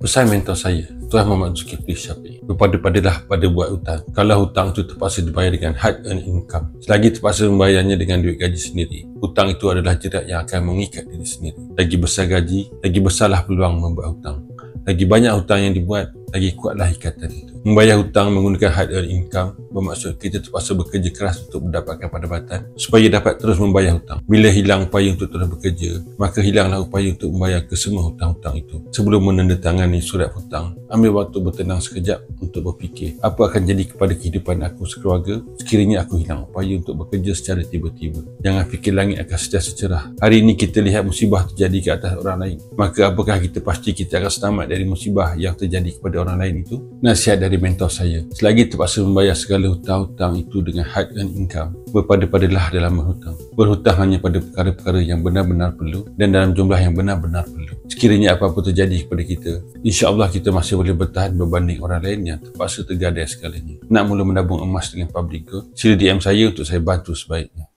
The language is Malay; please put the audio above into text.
Pesan mentor saya, Tuan Muhammad Zulkifli Syafiq, berpada-padalah pada buat hutang. Kalau hutang itu terpaksa dibayar dengan hard earned income, selagi terpaksa membayarnya dengan duit gaji sendiri, hutang itu adalah jerat yang akan mengikat diri sendiri. Lagi besar gaji, lagi besarlah peluang membuat hutang. Lagi banyak hutang yang dibuat, lagi kuatlah ikatan itu. Membayar hutang menggunakan hard earned income bermaksud kita terpaksa bekerja keras untuk mendapatkan pendapatan supaya dapat terus membayar hutang. Bila hilang upaya untuk terus bekerja, maka hilanglah upaya untuk membayar kesemua hutang-hutang itu. Sebelum menandatangani surat hutang, ambil waktu bertenang sekejap untuk berfikir apa akan jadi kepada kehidupan aku sekeluarga sekiranya aku hilang upaya untuk bekerja secara tiba-tiba. Jangan fikir langit akan sentiasa cerah. Hari ini kita lihat musibah terjadi ke atas orang lain, maka apakah kita pasti kita akan selamat dari musibah yang terjadi kepada orang lain itu? Nasihat dari mentor saya, selagi terpaksa membayar segala hutang-hutang itu dengan hard earned income, berpada-padalah dalam berhutang. Berhutang hanya pada perkara-perkara yang benar-benar perlu dan dalam jumlah yang benar-benar perlu. Sekiranya apa-apa terjadi kepada kita, insya-Allah kita masih boleh bertahan berbanding orang lain yang terpaksa tergadai segalanya. Nak mula menabung emas dengan public gold? Sila DM saya untuk saya bantu sebaiknya.